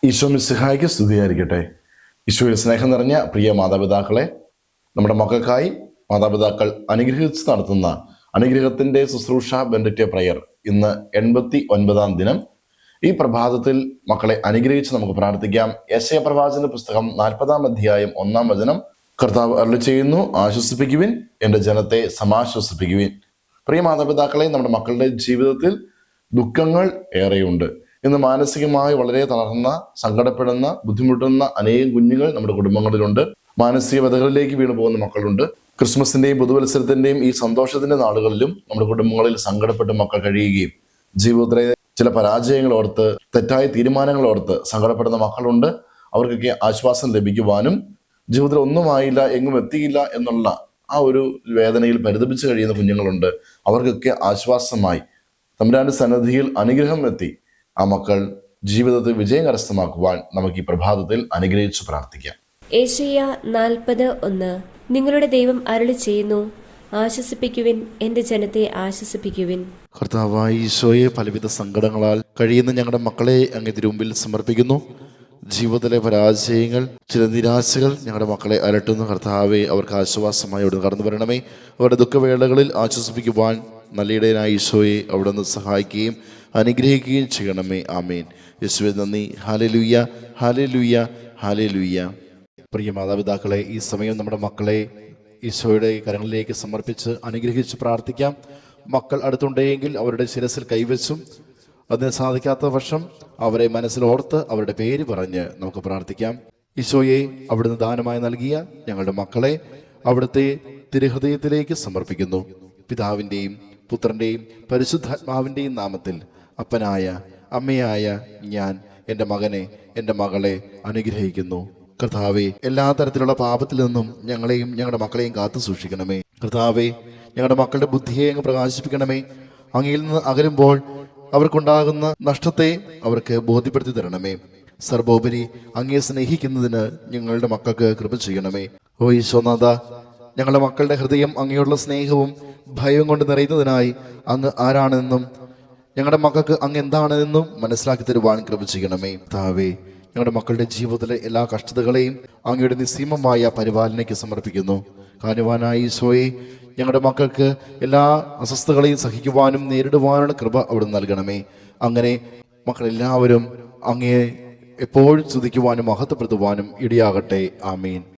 ഈശോ മിശിഹായ്ക്ക് സ്തുതിയായിരിക്കട്ടെ. ഈശോയിൽ സ്നേഹം നിറഞ്ഞ പ്രിയ മാതാപിതാക്കളെ, നമ്മുടെ മക്കൾക്കായി മാതാപിതാക്കൾ അനുഗ്രഹിച്ച് നടത്തുന്ന അനുഗ്രഹത്തിന്റെ ശുശ്രൂഷ ബെനഡിക്റ്റ് പ്രയർ ഇന്ന് 89-ാം ദിനം. ഈ പ്രഭാതത്തിൽ മക്കളെ അനുഗ്രഹിച്ച് നമുക്ക് പ്രാർത്ഥിക്കാം. യെശയ്യാ പ്രവാചകന്റെ പുസ്തകം 40-ാം അധ്യായം 1-ാം വചനം. കർത്താവ് അരുളി ചെയ്യുന്നു, ആശ്വസിപ്പിക്കുവിൻ, എൻ്റെ ജനത്തെ സമാശ്വസിപ്പിക്കുവിൻ. പ്രിയ മാതാപിതാക്കളെ, നമ്മുടെ മക്കളുടെ ജീവിതത്തിൽ ദുഃഖങ്ങൾ ഏറെയുണ്ട്. ഇന്ന് മാനസികമായി വളരെ തളർന്ന, സങ്കടപ്പെടുന്ന, ബുദ്ധിമുട്ടുന്ന അനേകം കുഞ്ഞുങ്ങൾ നമ്മുടെ കുടുംബങ്ങളിലുണ്ട്. മാനസിക വ്യതകളിലേക്ക് വീണു പോകുന്ന മക്കളുണ്ട്. ക്രിസ്മസിന്റെയും പുതുവത്സരത്തിന്റെയും ഈ സന്തോഷത്തിന്റെ നാളുകളിലും നമ്മുടെ കുടുംബങ്ങളിൽ സങ്കടപ്പെട്ട് മക്കൾ കഴിയുകയും ജീവിതത്തിലെ ചില പരാജയങ്ങൾ ഓർത്ത്, തെറ്റായ തീരുമാനങ്ങൾ ഓർത്ത് സങ്കടപ്പെടുന്ന മക്കളുണ്ട്. അവർക്കൊക്കെ ആശ്വാസം ലഭിക്കുവാനും ജീവിതത്തിൽ ഒന്നുമായില്ല, എങ്ങും എത്തിയില്ല എന്നുള്ള ആ ഒരു വേദനയിൽ പരിതപിച്ച് കഴിയുന്ന കുഞ്ഞുങ്ങളുണ്ട്. അവർക്കൊക്കെ ആശ്വാസമായി തമ്പുരാന്റെ സന്നിധിയിൽ അനുഗ്രഹം എത്തി ആ മക്കൾ ജീവിതത്തിൽ വിജയം കരസ്ഥമാക്കുവാൻ നമുക്ക് ഈ പ്രഭാതത്തിൽ അനുഗ്രഹിച്ച് പ്രാർത്ഥിക്കാം. യെശയ്യാ 40:1 നിങ്ങളുടെ ദൈവം അരുളി ചെയ്യുന്നു, ആശ്വസിപ്പിക്കുവിൻ, എന്റെ ജനത്തെ ആശ്വസിപ്പിക്കുവിൻ. കർത്താവായ ഈശോയെ, പലവിധ സങ്കടങ്ങളാൽ കഴിയുന്ന ഞങ്ങളുടെ മക്കളെ അങ്ങ് തിരുമുമ്പിൽ സമർപ്പിക്കുന്നു. ജീവിതത്തിലെ പരാജയങ്ങൾ, ചില നിരാശകൾ ഞങ്ങളുടെ മക്കളെ അലട്ടുന്നു. കർത്താവെ, അവർക്ക് ആശ്വാസമായി അവിടെ കടന്നു വരണമേ. അവരുടെ ദുഃഖവേളകളിൽ ആശ്വസിപ്പിക്കുവാൻ നല്ലയിടയനായ ഈശോയെ അവിടെ നിന്ന് സഹായിക്കുകയും അനുഗ്രഹിക്കുകയും ചെയ്യണമേ. ആമേൻ. യേശുവേ നന്ദി. Hallelujah, hallelujah, hallelujah. പ്രിയ മാതാപിതാക്കളെ, ഈ സമയം നമ്മുടെ മക്കളെ ഈശോയുടെ കരങ്ങളിലേക്ക് സമർപ്പിച്ച് അനുഗ്രഹിച്ച് പ്രാർത്ഥിക്കാം. മക്കൾ അടുത്തുണ്ടെങ്കിൽ അവരുടെ ശിരസിൽ കൈവച്ചും, അതിന് സാധിക്കാത്ത പക്ഷം അവരെ മനസ്സിലോർത്ത് അവരുടെ പേര് പറഞ്ഞ് നമുക്ക് പ്രാർത്ഥിക്കാം. ഈശോയെ, അവിടുന്ന് ദാനമായി നൽകിയ ഞങ്ങളുടെ മക്കളെ അവിടുത്തെ തിരുഹൃദയത്തിലേക്ക് സമർപ്പിക്കുന്നു. പിതാവിൻ്റെയും പുത്രൻ്റെയും പരിശുദ്ധാത്മാവിൻ്റെയും നാമത്തിൽ അപ്പനായ അമ്മയായ ഞാൻ എൻ്റെ മകനെ, എൻ്റെ മകളെ അനുഗ്രഹിക്കുന്നു. കർത്താവെ, എല്ലാ തരത്തിലുള്ള പാപത്തിൽ നിന്നും ഞങ്ങളെയും ഞങ്ങളുടെ മക്കളെയും കാത്തു സൂക്ഷിക്കണമേ. കർത്താവെ, ഞങ്ങളുടെ മക്കളുടെ ബുദ്ധിയെ അങ്ങ് പ്രകാശിപ്പിക്കണമേ. അങ്ങയിൽ നിന്ന് അകലുമ്പോൾ അവർക്കുണ്ടാകുന്ന നഷ്ടത്തെ അവർക്ക് ബോധ്യപ്പെടുത്തി തരണമേ. സർവോപരി അങ്ങയെ സ്നേഹിക്കുന്നതിന് ഞങ്ങളുടെ മക്കൾക്ക് കൃപ ചെയ്യണമേ. ഓ ഈശോനാഥ, ഞങ്ങളുടെ മക്കളുടെ ഹൃദയം അങ്ങയോടുള്ള സ്നേഹവും ഭയവും കൊണ്ട് നിറയുന്നതിനായി അങ്ങ് ആരാണെന്നും ഞങ്ങളുടെ മക്കൾക്ക് അങ്ങ് എന്താണെന്നും മനസ്സിലാക്കി തരുവാൻ കൃപ ചെയ്യണമേ. കർത്താവേ, ഞങ്ങളുടെ മക്കളുടെ ജീവിതത്തിലെ എല്ലാ കഷ്ടതകളെയും അങ്ങയുടെ നിസ്സീമമായ പരിപാലനയ്ക്ക് സമർപ്പിക്കുന്നു. കാരുണ്യവാനായ ഈശോയെ, ഞങ്ങളുടെ മക്കൾക്ക് എല്ലാ അസ്വസ്ഥതകളെയും സഹിക്കുവാനും നേരിടുവാനുള്ള കൃപ അവിടുന്ന് നൽകണമേ. അങ്ങനെ മക്കളെല്ലാവരും അങ്ങയെ എപ്പോഴും സ്തുതിക്കുവാനും മഹത്വപ്പെടുത്തുവാനും ഇടയാകട്ടെ. ആമീൻ.